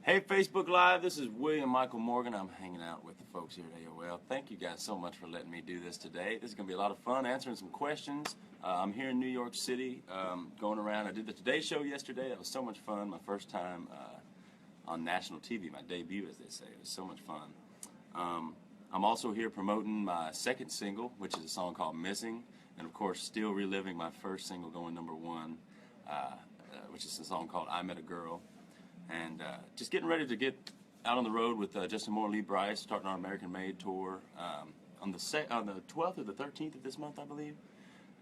Hey, Facebook Live, this is William Michael Morgan. I'm hanging out with the folks here at AOL. Thank you guys so much for letting me do this today. This is going to be a lot of fun, answering some questions. I'm here in New York City, going around. I did the Today Show yesterday. That was so much fun. My first time on national TV, my debut, as they say. It was so much fun. I'm also here promoting my second single, which is a song called Missing, and of course, still reliving my first single going #1, which is a song called I Met a Girl. And just getting ready to get out on the road with Justin Moore, Lee Brice, starting our American Made tour on the 12th or the 13th of this month, I believe.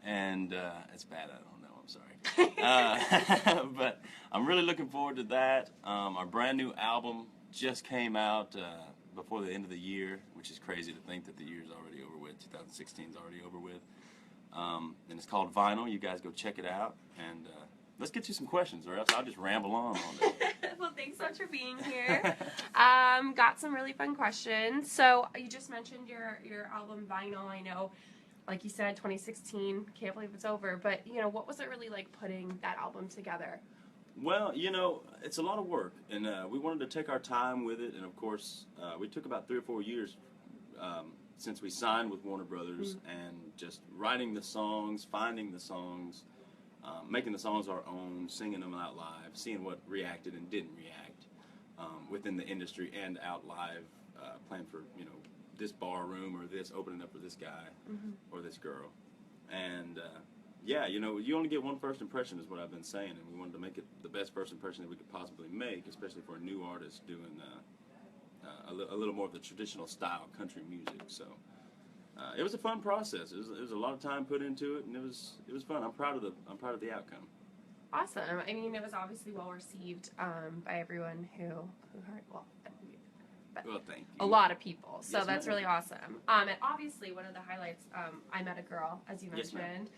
And it's bad, I don't know, I'm sorry. But I'm really looking forward to that. Our brand new album just came out before the end of the year, which is crazy to think that the year's already over with. 2016 is already over with. And it's called Vinyl. You guys go check it out. And let's get you some questions, or else I'll just ramble on all day. Well, thanks so much for being here. Got some really fun questions. So you just mentioned your album Vinyl. I know, like you said, 2016. Can't believe it's over. But what was it really like putting that album together? Well, it's a lot of work, and we wanted to take our time with it. And of course, we took about 3 or 4 years since we signed with Warner Brothers, and just writing the songs, finding the songs. Making the songs our own, singing them out live, seeing what reacted and didn't react within the industry and out live, playing for this bar room or this, opening up for this guy or this girl. And yeah, you only get one first impression is what I've been saying, and we wanted to make it the best first impression that we could possibly make, especially for a new artist doing a little more of the traditional style country music. So. It was a fun process. It was a lot of time put into it, and it was fun. I'm proud of the outcome. Awesome. I mean, it was obviously well received by everyone who heard. Well, Thank you. A lot of people. So Yes, that's ma'am. really awesome. And obviously, one of the highlights, I Met a Girl, as you Yes, mentioned.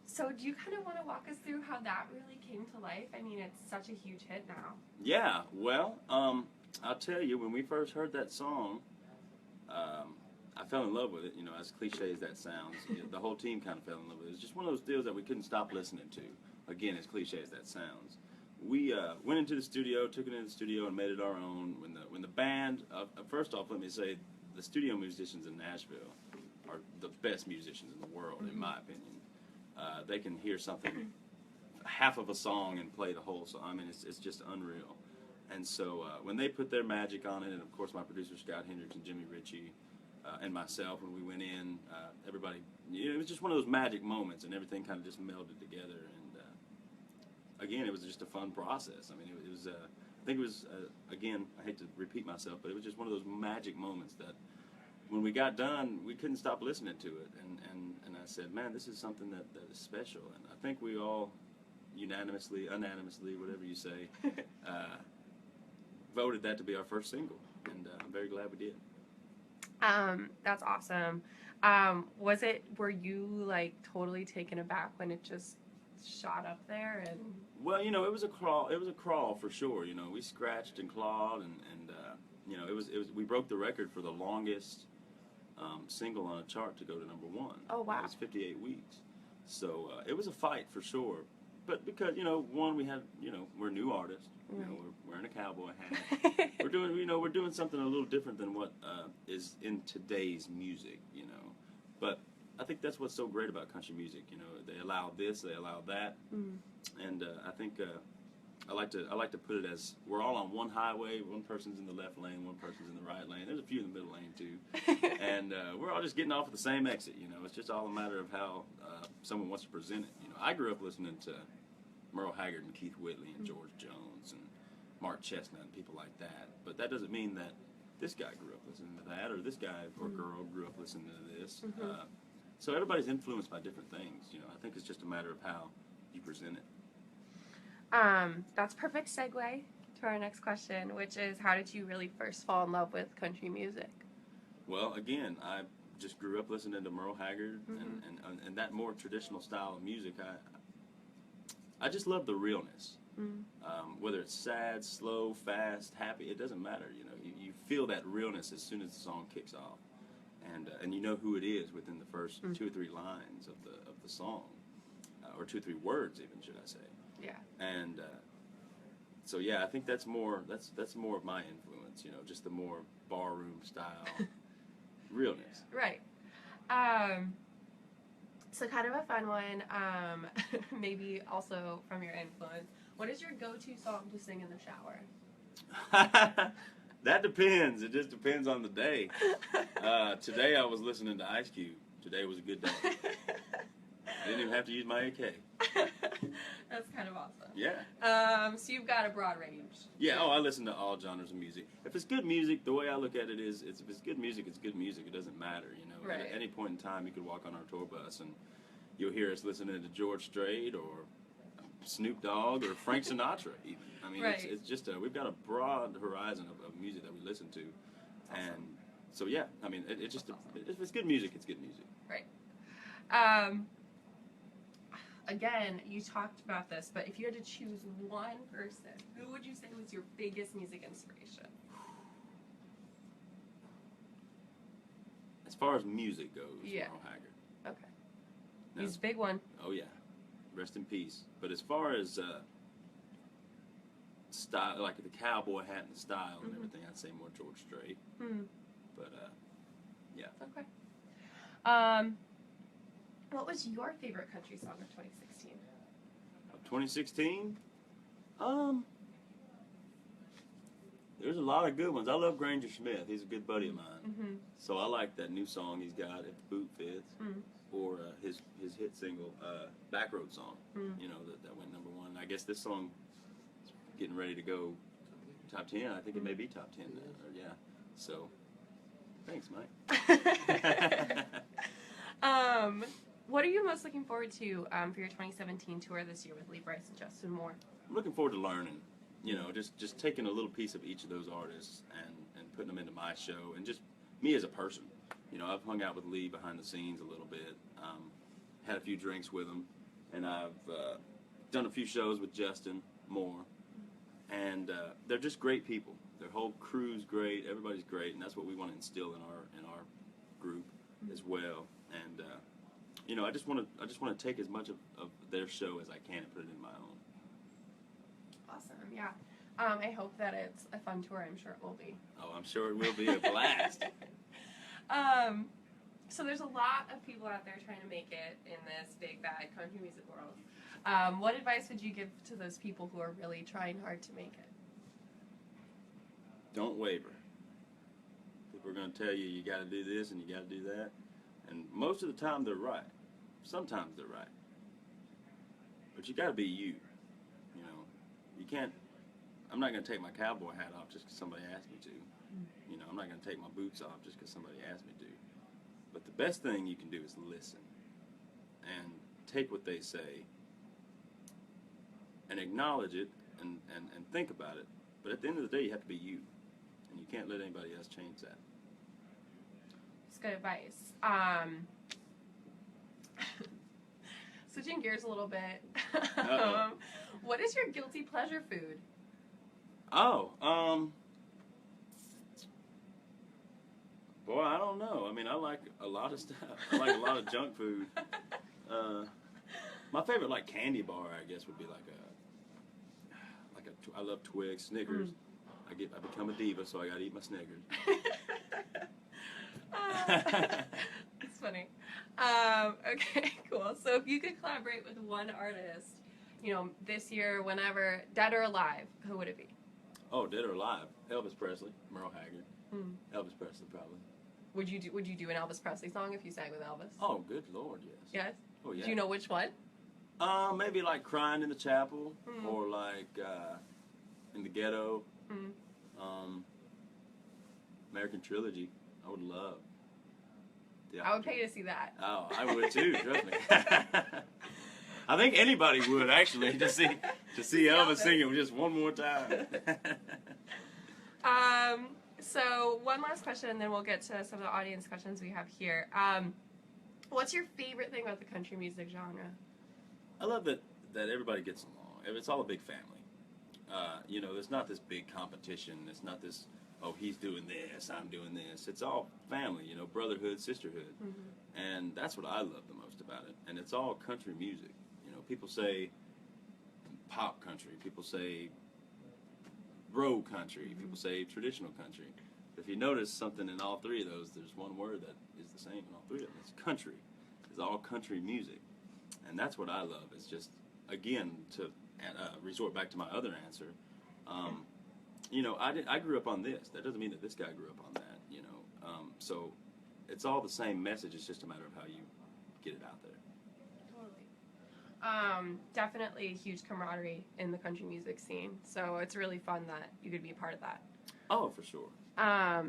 So do you kind of want to walk us through how that really came to life? I mean, it's such a huge hit now. Yeah. Well, I'll tell you, when we first heard that song, I fell in love with it. As cliche as that sounds, the whole team kind of fell in love with it. It was just one of those deals that we couldn't stop listening to. Again, as cliche as that sounds, we went into the studio, took it into the studio, and made it our own. When the band, first off, let me say, the studio musicians in Nashville are the best musicians in the world, in my opinion. They can hear something, half of a song, and play the whole song. I mean, it's just unreal. And so when they put their magic on it, and of course my producer Scott Hendricks and Jimmy Ritchie. And myself, when we went in, everybody, it was just one of those magic moments, and everything kind of just melded together. And again, it was just a fun process. I mean, it was, I think it was, again, I hate to repeat myself, but it was just one of those magic moments that when we got done, we couldn't stop listening to it. And I said, man, this is something that is special. And I think we all unanimously, whatever you say, voted that to be our first single. And I'm very glad we did. That's awesome. Were you like totally taken aback when it just shot up there? And well, it was a crawl for sure. We scratched and clawed, and we broke the record for the longest single on a chart to go to #1. Oh, wow. It was 58 weeks. So it was a fight for sure. But because one, we had we're new artists. We're wearing a cowboy hat. we're doing something a little different than what is in today's music. But I think that's what's so great about country music. They allow this, they allow that, and I think I like to put it as we're all on one highway. One person's in the left lane, one person's in the right lane. There's a few in the middle lane too, and we're all just getting off at the same exit. It's just all a matter of how someone wants to present it. I grew up listening to Merle Haggard and Keith Whitley and George Jones and Mark Chestnut and people like that. But that doesn't mean that this guy grew up listening to that, or this guy or girl grew up listening to this. So everybody's influenced by different things. I think it's just a matter of how you present it. That's perfect segue to our next question, which is, how did you really first fall in love with country music? Well, again, I just grew up listening to Merle Haggard and that more traditional style of music. I just love the realness. Whether it's sad, slow, fast, happy, it doesn't matter. You feel that realness as soon as the song kicks off, and you know who it is within the first 2 or 3 lines of the song, or 2 or 3 words even, should I say? Yeah. And So yeah, I think that's more of my influence. You know, just the more barroom style realness. Right. So kind of a fun one, maybe also from your influence. What is your go-to song to sing in the shower? That depends. It just depends on the day. Today I was listening to Ice Cube. Today was a good day. I didn't even have to use my AK. That's kind of awesome. Yeah. So you've got a broad range. Yeah. Oh, I listen to all genres of music. If it's good music, the way I look at it is, if it's good music, it's good music. It doesn't matter, you know. Right. At any point in time, you could walk on our tour bus and you'll hear us listening to George Strait or Snoop Dogg or Frank Sinatra. Even. I mean, Right. it's just we've got a broad horizon of music that we listen to, Awesome. and so yeah. I mean, it just if it's good music, it's good music. Right. Again, you talked about this, but if you had to choose one person, who would you say was your biggest music inspiration? As far as music goes, Yeah. Merle Haggard. Okay. Now, He's a big one. oh yeah, rest in peace. But as far as style, like the cowboy hat and style and Mhm. everything, I'd say more George Strait. Hmm. But yeah. Okay. What was your favorite country song of 2016? Of 2016, there's a lot of good ones. I love Granger Smith. He's a good buddy of mine. Mm-hmm. So I like that new song he's got, If the Boot Fits, Mm. or his hit single, Backroad Song. Mm. You know, that went #1. I guess this song is getting ready to go top 10. I think it may be top 10 now. Or, yeah. So, thanks, Mike. What are you most looking forward to for your 2017 tour this year with Lee Brice and Justin Moore? I'm looking forward to learning. You know, just taking a little piece of each of those artists and putting them into my show, and just me as a person. You know, I've hung out with Lee behind the scenes a little bit, had a few drinks with him, and I've done a few shows with Justin Moore, and they're just great people. Their whole crew's great. Everybody's great, and that's what we want to instill in our group as well. And you know, I just want to take as much of their show as I can and put it in my own. Awesome, yeah. I hope that it's a fun tour. I'm sure it will be. Oh, I'm sure it will be a blast. So there's a lot of people out there trying to make it in this big bad country music world. What advice would you give to those people who are really trying hard to make it? Don't waver. People are going to tell you you got to do this and you got to do that, and most of the time they're right. Sometimes they're right, but you got to be you. You know, you can't. I'm not going to take my cowboy hat off just because somebody asked me to. You know, I'm not going to take my boots off just because somebody asked me to. But the best thing you can do is listen and take what they say and acknowledge it and think about it. But at the end of the day, you have to be you, and you can't let anybody else change that. It's good advice. Switching gears a little bit. What is your guilty pleasure food? Oh, boy, I don't know. I mean, I like a lot of stuff. I like a lot of junk food. My favorite, like, candy bar, I guess, would be I love Twix, Snickers. I become a diva, so I gotta eat my Snickers. It's funny. Okay, cool. So if you could collaborate with one artist, you know, this year, whenever, dead or alive, who would it be? Oh, dead or alive? Elvis Presley, Merle Haggard. Elvis Presley, probably. Would you do an Elvis Presley song if you sang with Elvis? Oh, good Lord, yes. Yes? Oh, yeah. Do you know which one? Maybe like Crying in the Chapel, or like In the Ghetto, American Trilogy. I would love. I would pay to see that. Oh, I would too, trust me. I think anybody would, actually, to see Elvis singing just one more time. So one last question, and then we'll get to some of the audience questions we have here. What's your favorite thing about the country music genre? I love that everybody gets along. It's all a big family. You know, there's not this big competition. It's not this, oh, he's doing this, I'm doing this. It's all family, you know, brotherhood, sisterhood. And that's what I love the most about it. And it's all country music. You know, people say pop country. People say bro country. People say traditional country. If you notice something in all three of those, there's one word that is the same in all three of them. It's country. It's all country music. And that's what I love. It's just, again, to resort back to my other answer, you know, I grew up on this. That doesn't mean that this guy grew up on that, you know. So it's all the same message. It's just a matter of how you get it out there. Definitely a huge camaraderie in the country music scene. So it's really fun that you could be a part of that. Oh, for sure. A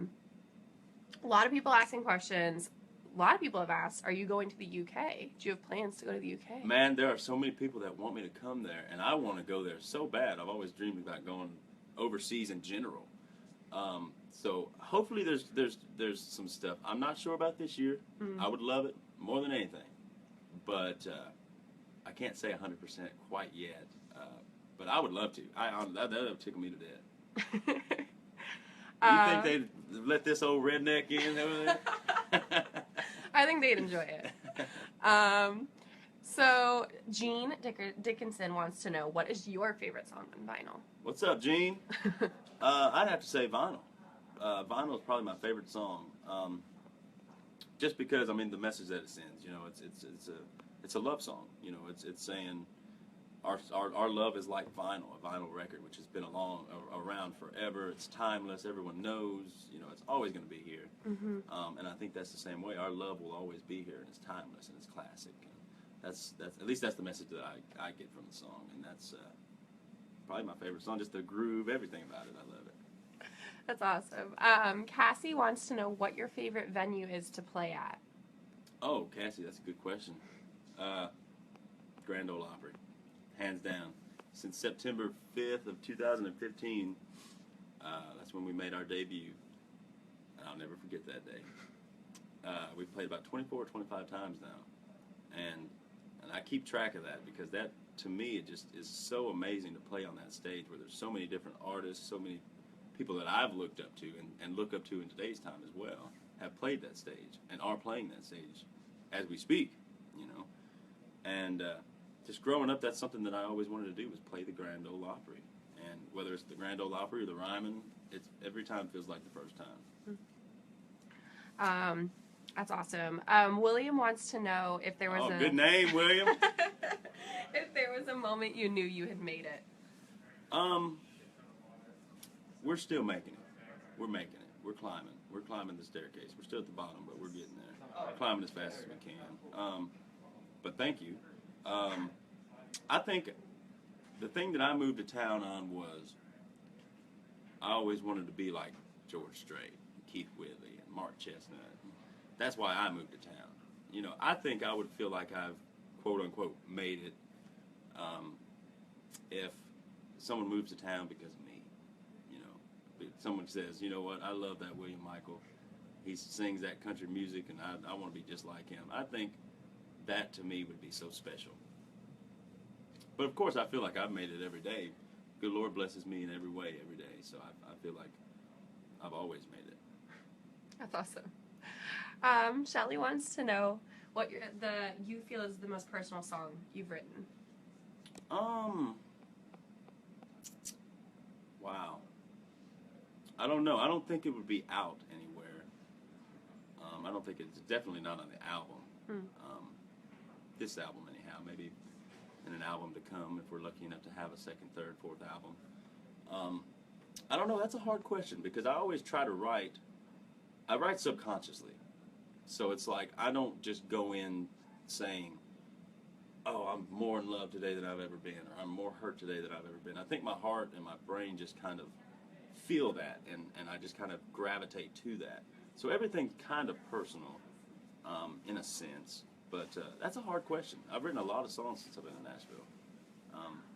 lot of people asking questions. A lot of people have asked, are you going to the UK? Do you have plans to go to the UK? Man, there are so many people that want me to come there, and I want to go there so bad. I've always dreamed about going overseas in general. So hopefully there's some stuff. I'm not sure about this year. I would love it more than anything, but I can't say 100% quite yet. But I would love to. That would tickle me to death. You think they'd let this old redneck in over there? I think they'd enjoy it. So Gene Dickinson wants to know, what is your favorite song on vinyl? What's up, Gene? I'd have to say Vinyl. Vinyl is probably my favorite song. Just because, I mean, the message that it sends. You know, it's a love song. You know, it's saying our love is like vinyl, a vinyl record, which has been around forever. It's timeless. Everyone knows. You know, it's always going to be here. And I think that's the same way. Our love will always be here, and it's timeless and it's classic. And that's at least that's the message that I get from the song, and that's probably my favorite song. Just the groove, everything about it. I love it. That's awesome. Cassie wants to know what your favorite venue is to play at. Oh, Cassie, that's a good question. Grand Ole Opry, hands down. Since September 5th of 2015, that's when we made our debut. And I'll never forget that day. We've played about 24 or 25 times now. And I keep track of that because that, to me, it just is so amazing to play on that stage where there's so many different artists, so many people that I've looked up to and look up to in today's time as well have played that stage and are playing that stage as we speak, you know. And just growing up, that's something that I always wanted to do, was play the Grand Ole Opry. And whether it's the Grand Ole Opry or the Ryman, it's every time feels like the first time. That's awesome. William wants to know if there was good name, William. If there was a moment you knew you had made it. We're still making it. We're making it. We're climbing. We're climbing the staircase. We're still at the bottom, but we're getting there. We're climbing as fast as we can. But thank you. I think the thing that I moved to town on was I always wanted to be like George Strait, Keith Whitley, and Mark Chestnut. That's why I moved to town. You know, I think I would feel like I've, quote unquote, made it if someone moves to town because of me. You know, if someone says, you know what, I love that William Michael. He sings that country music, and I want to be just like him. I think that, to me, would be so special. But, of course, I feel like I've made it every day. Good Lord blesses me in every way every day, so I feel like I've always made it. That's awesome. Shelly wants to know what you feel is the most personal song you've written. Wow. I don't know. I don't think it would be out anywhere. I don't think it's definitely not on the album. This album, anyhow. Maybe in an album to come if we're lucky enough to have a second, third, fourth album. I don't know. That's a hard question because I always try to write. I write subconsciously. So it's like I don't just go in saying, oh, I'm more in love today than I've ever been, or I'm more hurt today than I've ever been. I think my heart and my brain just kind of feel that, and I just kind of gravitate to that. So everything's kind of personal, in a sense. But that's a hard question. I've written a lot of songs since I've been in Nashville.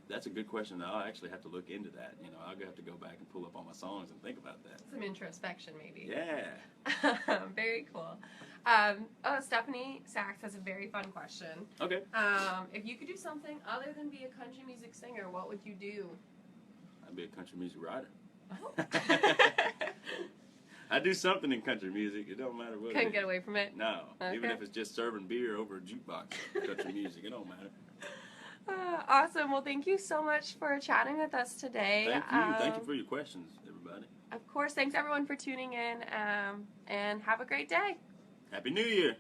That's a good question. I'll actually have to look into that. You know, I'll have to go back and pull up all my songs and think about that. Some introspection, maybe. Yeah. Very cool. Stephanie Sachs has a very fun question. Okay. If you could do something other than be a country music singer, what would you do? I'd be a country music writer. Oh. I do something in country music. It don't matter what. Couldn't get away from it? No. Okay. Even if it's just serving beer over a jukebox, country music, it don't matter. Awesome. Well, thank you so much for chatting with us today. Thank you for your questions, everybody. Of course. Thanks, everyone, for tuning in. And have a great day. Happy New Year.